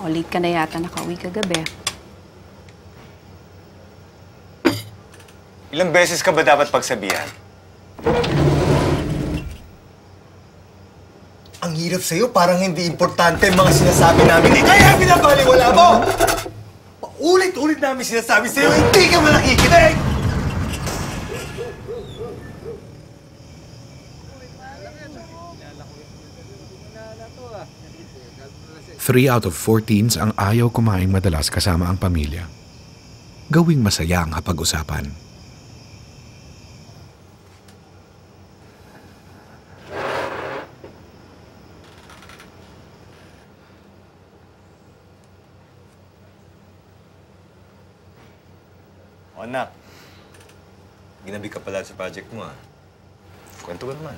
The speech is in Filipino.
O, late ka na yata nakauwi kagabi. Ilang beses ka ba dapat pagsabihan? Ang hirap sa'yo, parang hindi importante ang mga sinasabi namin. Kaya pinapaliwala mo! Paulit-ulit namin sinasabi sa'yo, hindi ka man nakikinig! 3 out of 4 teens ang ayaw kumain madalas kasama ang pamilya. Gawing masaya ang hapag-usapan. O anak, ginabi ka pala sa project mo, Kwento ka naman.